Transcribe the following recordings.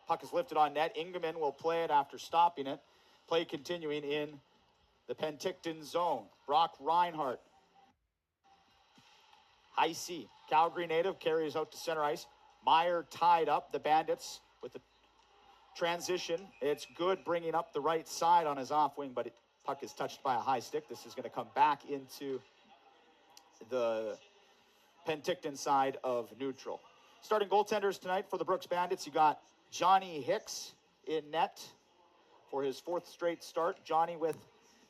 Puck is lifted on net. Ingeman will play it after stopping it. Play continuing in the Penticton zone. Brock Reinhardt. High C. Calgary native carries out to center ice. Meyer tied up. The Bandits with the transition. It's good bringing up the right side on his off wing, but puck is touched by a high stick. This is going to come back into the Penticton side of neutral. Starting goaltenders tonight for the Brooks Bandits, you got Johnny Hicks in net for his 4th straight start. Johnny with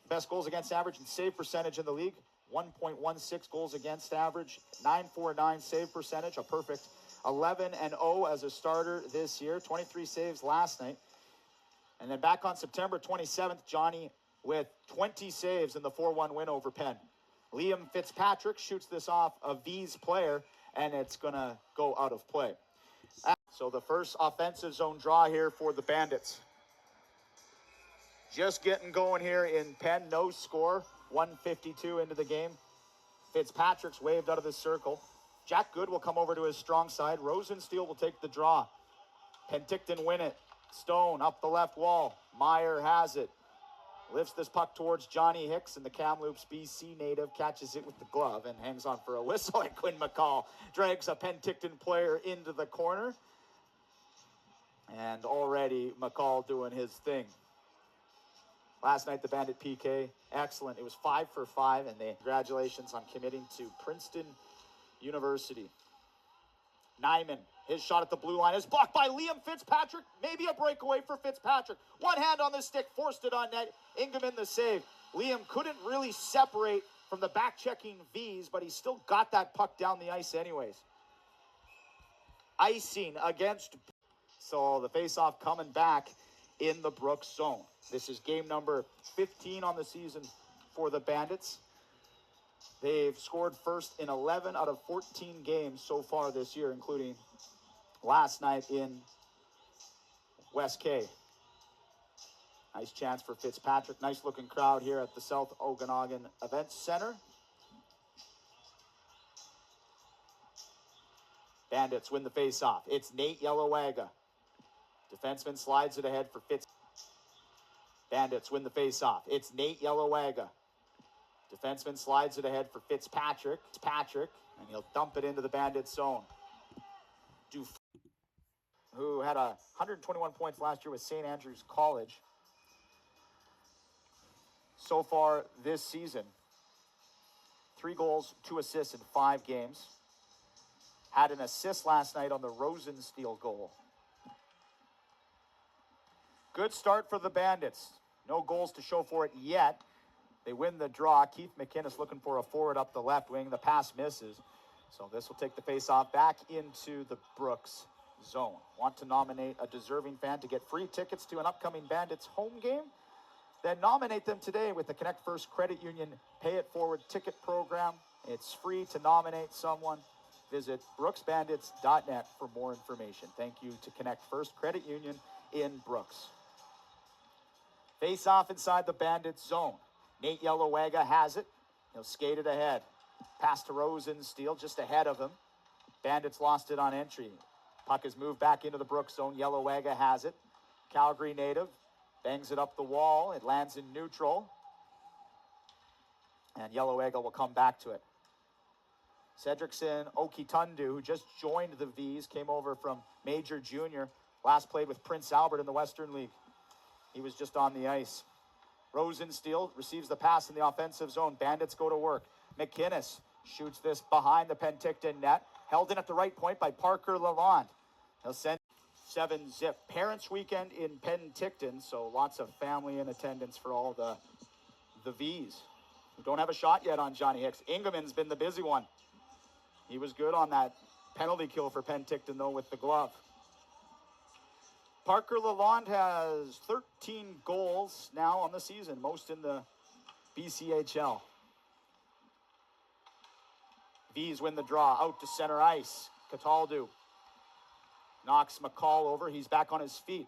best goals against average and save percentage in the league. 1.16 goals against average, 949 save percentage, a perfect 11-0 as a starter this year. 23 saves last night. And then back on September 27th, Johnny with 20 saves in the 4-1 win over Penn. Liam Fitzpatrick shoots this off a Vees player, and it's going to go out of play. So the first offensive zone draw here for the Bandits. Just getting going here in Penn. No score. 1:52 into the game. Fitzpatrick's waved out of the circle. Jack Good will come over to his strong side. Rosensteel will take the draw. Penticton win it. Stone up the left wall. Meyer has it. Lifts this puck towards Johnny Hicks, and the Kamloops BC native catches it with the glove and hangs on for a whistle. And Quinn McCall drags a Penticton player into the corner. And already McCall doing his thing. Last night, the Bandit PK, excellent. It was 5 for 5, and congratulations on committing to Princeton University. Nyman, his shot at the blue line is blocked by Liam Fitzpatrick. Maybe a breakaway for Fitzpatrick. One hand on the stick, forced it on net. Ingeman the save. Liam couldn't really separate from the back-checking Vees, but he still got that puck down the ice anyways. Icing against... So the face-off coming back in the Brooks zone. This is game number 15 on the season for the Bandits. They've scored first in 11 out of 14 games so far this year, including last night in West K. Nice chance for Fitzpatrick. Nice looking crowd here at the South Okanagan Events Center. Bandits win the face-off. It's Nate Yellowagga. Defenseman slides it ahead for Fitz. Bandits win the face-off. It's Nate Yellowagga. Defenseman slides it ahead for Fitzpatrick. And he'll dump it into the Bandits zone. Who had 121 points last year with St. Andrews College. So far this season, 3 goals, 2 assists in 5 games. Had an assist last night on the Rosensteel goal. Good start for the Bandits. No goals to show for it yet. They win the draw. Keith McInnes looking for a forward up the left wing. The pass misses. So this will take the face-off back into the Brooks zone. Want to nominate a deserving fan to get free tickets to an upcoming Bandits home game? Then nominate them today with the Connect First Credit Union Pay It Forward ticket program. It's free to nominate someone. Visit brooksbandits.net for more information. Thank you to Connect First Credit Union in Brooks. Face off inside the Bandits zone. Nate Yellowagga has it. He'll skate it ahead. Pass to Rosensteel just ahead of him. Bandits lost it on entry. Puck is moved back into the Brooks zone. Yellowagga has it. Calgary native bangs it up the wall. It lands in neutral. And Yellowagga will come back to it. Cedrickson Okitundu, who just joined the Vees, came over from Major Junior. Last played with Prince Albert in the Western League. He was just on the ice. Rosensteel receives the pass in the offensive zone. Bandits go to work. McInnes shoots this behind the Penticton net. Held in at the right point by Parker Lalonde. He'll send 7-zip. Parents' weekend in Penticton, so lots of family in attendance for all the Vees. We don't have a shot yet on Johnny Hicks. Ingeman's been the busy one. He was good on that penalty kill for Penticton, though, with the glove. Parker Lalonde has 13 goals now on the season, most in the BCHL. Vees win the draw, out to center ice. Cataldo knocks McCall over. He's back on his feet.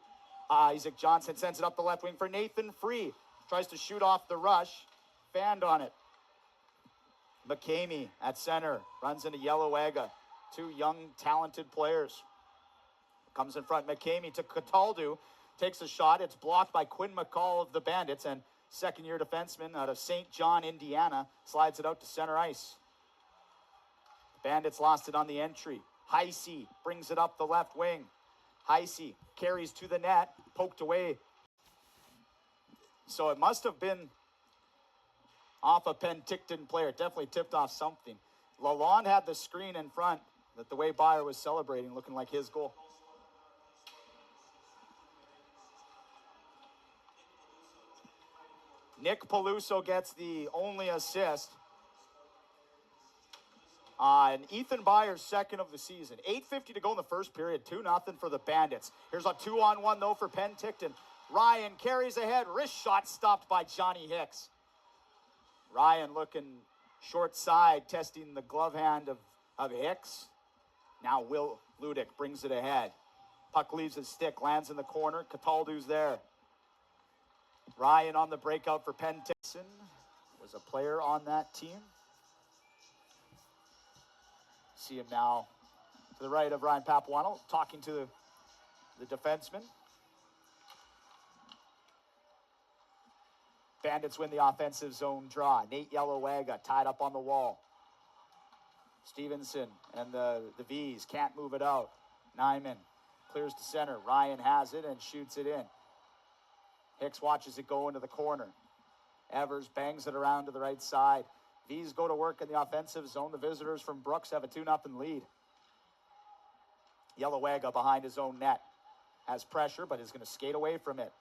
Isaac Johnson sends it up the left wing for Nathan Free. Tries to shoot off the rush. Fanned on it. McCamey at center. Runs into Yellowagga. 2 young, talented players. Comes in front, McCamey to Cataldo. Takes a shot. It's blocked by Quinn McCall of the Bandits, and second-year defenseman out of St. John, Indiana, slides it out to center ice. The Bandits lost it on the entry. Heisey brings it up the left wing. Heisey carries to the net, poked away. So it must have been off a Penticton player. Definitely tipped off something. Lalonde had the screen in front that the way Byer was celebrating, looking like his goal. Nick Peluso gets the only assist. And Ethan Byer's second of the season. 8:50 to go in the first period. 2-0 for the Bandits. Here's a 2-on-1 though for Penticton. Ryan carries ahead. Wrist shot stopped by Johnny Hicks. Ryan looking short side, testing the glove hand of Hicks. Now Will Ludick brings it ahead. Puck leaves his stick, lands in the corner. Cataldo's there. Ryan on the breakout for Penticton. Was a player on that team. See him now to the right of Ryan Papuano, talking to the defenseman. Bandits win the offensive zone draw. Nate Yellowwaga tied up on the wall. Stevenson and the Vees can't move it out. Nyman clears to center. Ryan has it and shoots it in. Hicks watches it go into the corner. Evers bangs it around to the right side. Vees go to work in the offensive zone. The visitors from Brooks have a 2-0 lead. Yellowwaga behind his own net. Has pressure, but is going to skate away from it.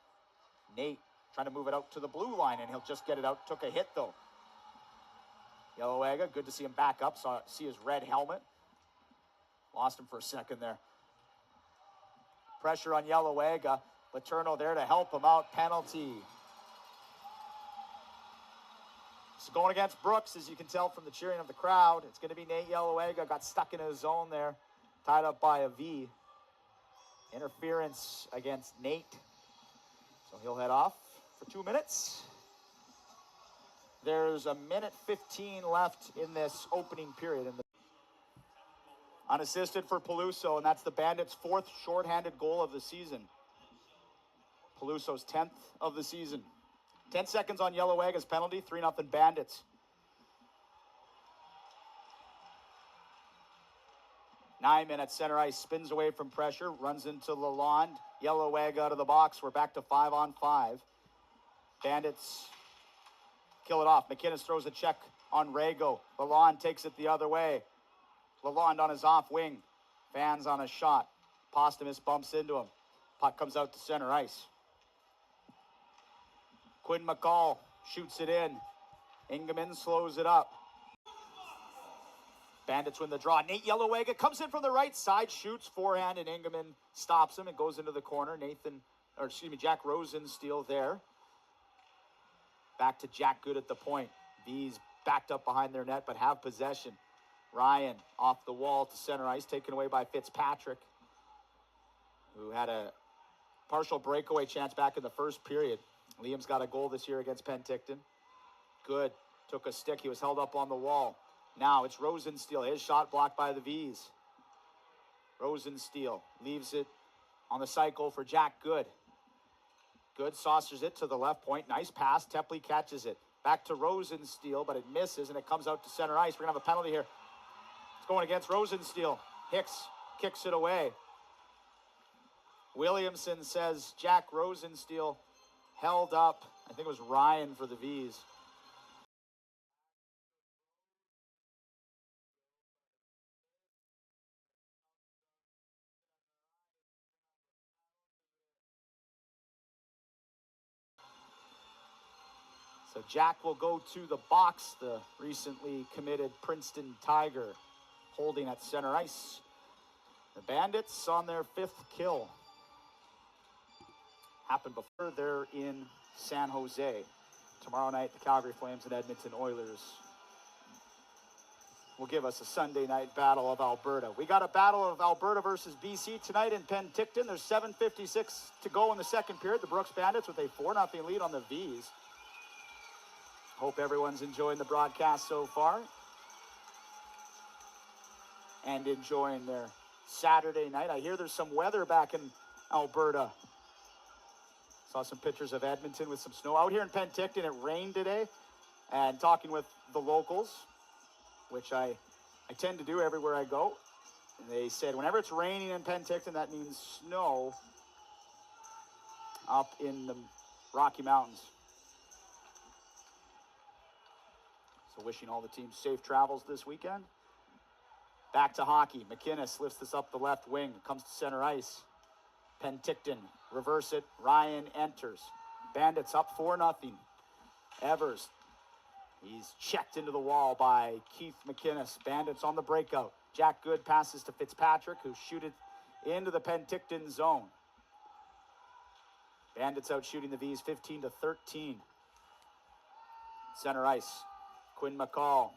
Nate trying to move it out to the blue line, and he'll just get it out. Took a hit, though. Yellowwaga, good to see him back up. See his red helmet. Lost him for a second there. Pressure on Yellowwaga. Letourneau there to help him out. Penalty. So going against Brooks, as you can tell from the cheering of the crowd. It's going to be Nate Yellowwaga. Got stuck in his zone there. Tied up by a V. Interference against Nate. So he'll head off for 2 minutes. There's 1:15 left in this opening period. Unassisted for Peluso, and that's the Bandits' 4th shorthanded goal of the season. Peluso's 10th of the season. 10 seconds on Yellowwaga's penalty, 3-0 Bandits. Nyman at center ice, spins away from pressure, runs into Lalonde. Yellowwaga out of the box. We're back to 5-on-5. Bandits kill it off. McInnes throws a check on Rago. Lalonde takes it the other way. Lalonde on his off wing. Fans on a shot. Posthumus bumps into him. Puck comes out to center ice. Quinn McCall shoots it in. Ingeman slows it up. Bandits win the draw. Nate Yellowwaga comes in from the right side, shoots forehand, and Ingeman stops him. It goes into the corner. Jack Rosensteel there. Back to Jack Good at the point. Vees backed up behind their net, but have possession. Ryan off the wall to center ice, taken away by Fitzpatrick, who had a partial breakaway chance back in the first period. Liam's got a goal this year against Penticton. Good. Took a stick. He was held up on the wall. Now it's Rosensteel. His shot blocked by the Vees. Rosensteel leaves it on the cycle for Jack Good. Good saucers it to the left point. Nice pass. Tepley catches it. Back to Rosensteel, but it misses, and it comes out to center ice. We're going to have a penalty here. It's going against Rosensteel. Hicks kicks it away. Williamson says Jack Rosensteel held up. I think it was Ryan for the Vees. So Jack will go to the box, the recently committed Princeton Tiger, holding at center ice. The Bandits on their 5th kill. Happened before. They're in San Jose. Tomorrow night, the Calgary Flames and Edmonton Oilers will give us a Sunday night battle of Alberta. We got a battle of Alberta versus BC tonight in Penticton. There's 7:56 to go in the second period. The Brooks Bandits with a 4-0 lead on the Vees. Hope everyone's enjoying the broadcast so far and enjoying their Saturday night. I hear there's some weather back in Alberta. Saw some pictures of Edmonton with some snow. Out here in Penticton, it rained today. And talking with the locals, which I tend to do everywhere I go, and they said whenever it's raining in Penticton, that means snow up in the Rocky Mountains. So wishing all the teams safe travels this weekend. Back to hockey. McInnes lifts this up the left wing. Comes to center ice. Penticton reverse it. Ryan enters. Bandits up 4-0. Evers. He's checked into the wall by Keith McInnes. Bandits on the breakout. Jack Good passes to Fitzpatrick, who shoots it into the Penticton zone. Bandits out shooting the Vees 15-13. Center ice. Quinn McCall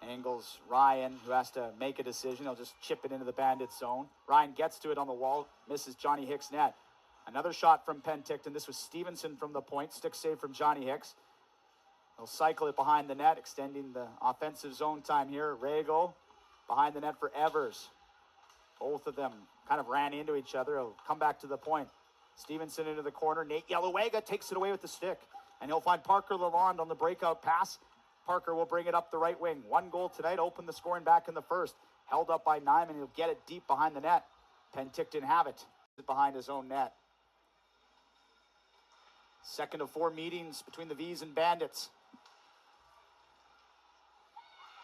angles Ryan, who has to make a decision. He'll just chip it into the Bandits zone. Ryan gets to it on the wall, misses Johnny Hicks' net. Another shot from Penticton. This was Stevenson from the point. Stick save from Johnny Hicks. He'll cycle it behind the net, extending the offensive zone time here. Rago behind the net for Evers. Both of them kind of ran into each other. He'll come back to the point. Stevenson into the corner. Nate Yellowega takes it away with the stick. And he'll find Parker Lalonde on the breakout pass. Parker will bring it up the right wing. 1 goal tonight, opened the scoring back in the first. Held up by Nyman. He'll get it deep behind the net. Penticton have it behind his own net. Second of 4 meetings between the Vees and Bandits.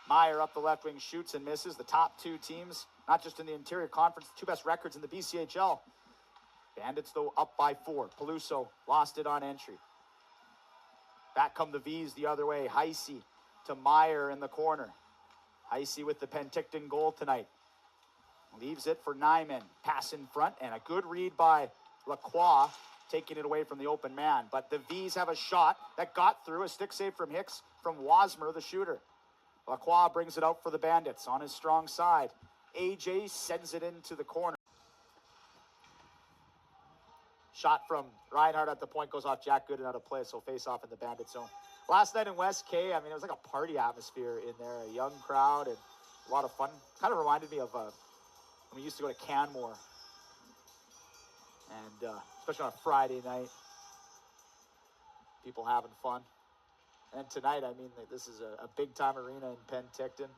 Meyer up the left wing, shoots and misses. The top 2 teams, not just in the interior conference, the 2 best records in the BCHL. Bandits, though, up by 4. Peluso lost it on entry. Back come the Vees the other way. Heisey to Meyer in the corner. Heisey with the Penticton goal tonight. Leaves it for Nyman. Pass in front, and a good read by Lacroix, taking it away from the open man. But the Vees have a shot that got through. A stick save from Hicks from Wasmer, the shooter. Lacroix brings it out for the Bandits on his strong side. AJ sends it into the corner. Shot from Reinhardt at the point goes off Jack Good and out of play, so face off in the Bandit zone. Last night in West K, I mean, it was like a party atmosphere in there. A young crowd and a lot of fun. Kind of reminded me of when we used to go to Canmore. And especially on a Friday night. People having fun. And tonight, I mean, this is a big-time arena in Penticton.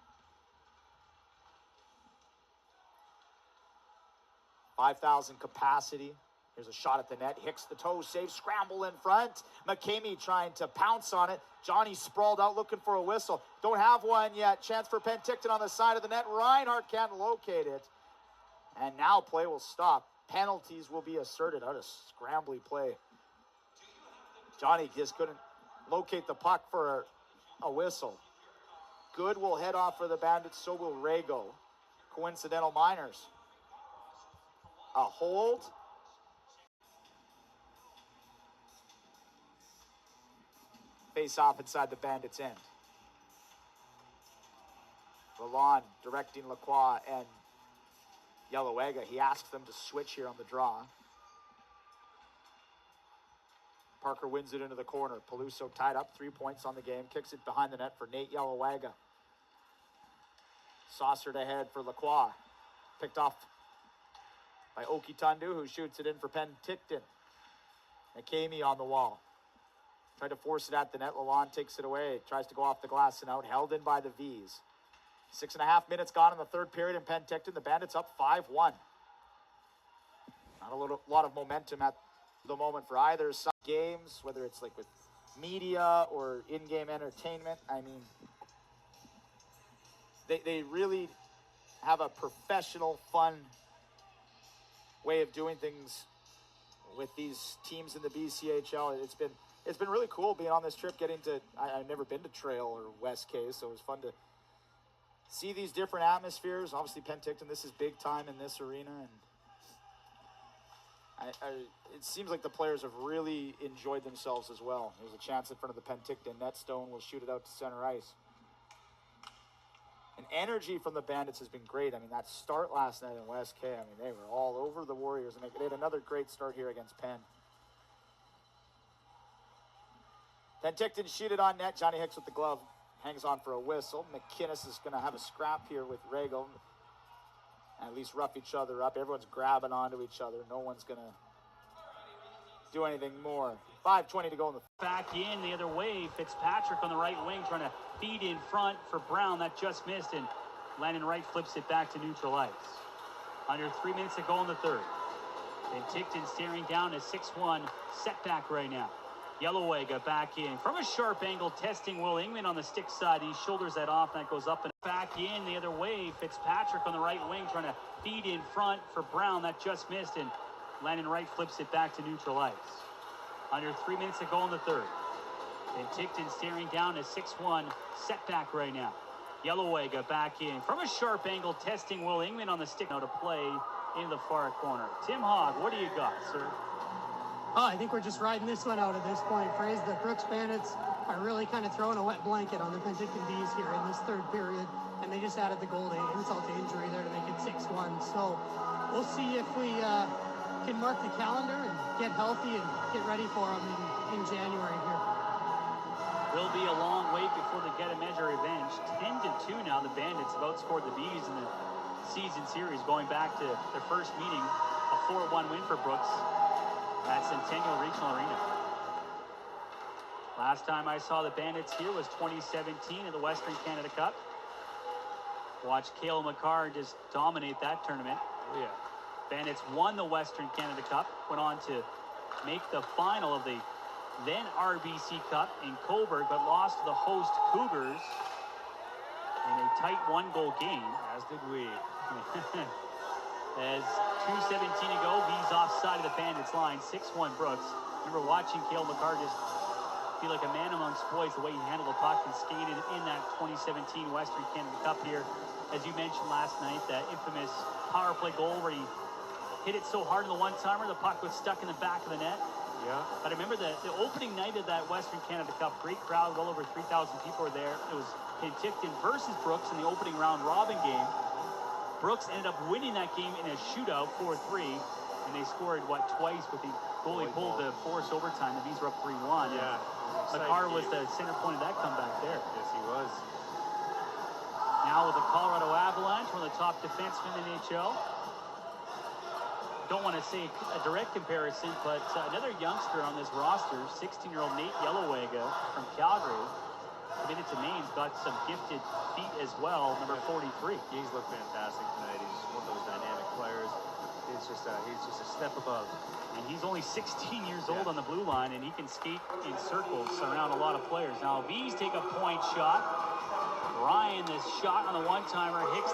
5,000 capacity. Here's a shot at the net. Hicks the toe save. Scramble in front. McCamey trying to pounce on it. Johnny sprawled out looking for a whistle. Don't have one yet. Chance for Penticton on the side of the net. Reinhardt can't locate it. And now play will stop. Penalties will be asserted. Out of scrambly play. Johnny just couldn't locate the puck for a whistle. Good will head off for the Bandits. So will Rago. Coincidental minors. A hold. Face off inside the Bandits' end. Lalonde directing Lacroix and Yellowega. He asks them to switch here on the draw. Parker wins it into the corner. Peluso tied up, 3 points on the game. Kicks it behind the net for Nate Yellowega. Saucered ahead for Lacroix. Picked off by Oki Tundu, who shoots it in for Penticton. McCamey on the wall. Tried to force it at the net. Lalonde takes it away. Tries to go off the glass and out. Held in by the Vees. 6.5 minutes gone in the third period in Penticton. The Bandits up 5-1. Not a lot of momentum at the moment for either side. Games, whether it's like with media or in-game entertainment. I mean, they really have a professional, fun way of doing things with these teams in the BCHL. It's been really cool being on this trip, getting to, I've never been to Trail or West K, so it was fun to see these different atmospheres. Obviously Penticton, this is big time in this arena, and it seems like the players have really enjoyed themselves as well. There's a chance in front of the Penticton net. Stone will shoot it out to center ice. And energy from the Bandits has been great. I mean, that start last night in West K, I mean, they were all over the Warriors, and they had another great start here against Penn. Penticton shoot it on net. Johnny Hicks with the glove. Hangs on for a whistle. McInnes is going to have a scrap here with Rago. at least rough each other up. Everyone's grabbing onto each other. No one's going to do anything more. 5:20 to go in the back in the other way. Fitzpatrick on the right wing trying to feed in front for Brown. That just missed, and Landon Wright flips it back to neutral ice. Under 3 minutes to go in the third. Penticton staring down a 6-1 setback right now. Yellowega back in from a sharp angle, testing Will Ingman on the stick side. He shoulders that off, and that goes up and back in the other way. Fitzpatrick on the right wing trying to feed in front for Brown. That just missed, and Landon Wright flips it back to neutral ice. Under 3 minutes to go in the third. Penticton staring down a 6-1 setback right now. Yellowega back in from a sharp angle, testing Will Ingman on the stick now to play in the far corner. Tim Hogg, what do you got, sir? Oh, I think we're just riding this one out at this point. Praise the Brooks Bandits are really kind of throwing a wet blanket on the Penticton Vees here in this third period, and they just added the goal to insult to injury there to make it 6-1. So we'll see if we can mark the calendar and get healthy and get ready for them in January here. Will be a long wait before they get a measure revenge. 10-2 now. The Bandits have outscored the Vees in the season series, going back to their first meeting, a 4-1 win for Brooks at Centennial Regional Arena. Last time I saw the Bandits here was 2017 in the Western Canada Cup. Watched Cale McCarr just dominate that tournament. Oh, yeah. Bandits won the Western Canada Cup, went on to make the final of the then RBC Cup in Coburg, but lost to the host Cougars in a tight one-goal game. As did we. As 2:17 to go, Vees offside of the Bandits line, 6-1 Brooks. Remember watching Cale McCarr just feel like a man amongst boys, the way he handled the puck and skated in that 2017 Western Canada Cup here. As you mentioned last night, that infamous power play goal where he hit it so hard in the one-timer, the puck was stuck in the back of the net. Yeah. But I remember the opening night of that Western Canada Cup, great crowd, well over 3,000 people were there. It was Penticton versus Brooks in the opening round robin game. Brooks ended up winning that game in a shootout, 4-3, and they scored, twice with the goalie pulled to force overtime. The Vees were up 3-1. Yeah. McCarr was the center point of that comeback there. Yes, he was. Now with the Colorado Avalanche, one of the top defensemen in the NHL. Don't want to say a direct comparison, but another youngster on this roster, 16-year-old Nate Yellowega from Calgary, committed to Maine's, got some gifted feet as well, number 43. He's looked fantastic tonight. He's one of those dynamic players. He's just a step above. And he's only 16 years old on the blue line, and he can skate in circles around a lot of players. Now, Vees take a point shot. Ryan, this shot on the one-timer, hits the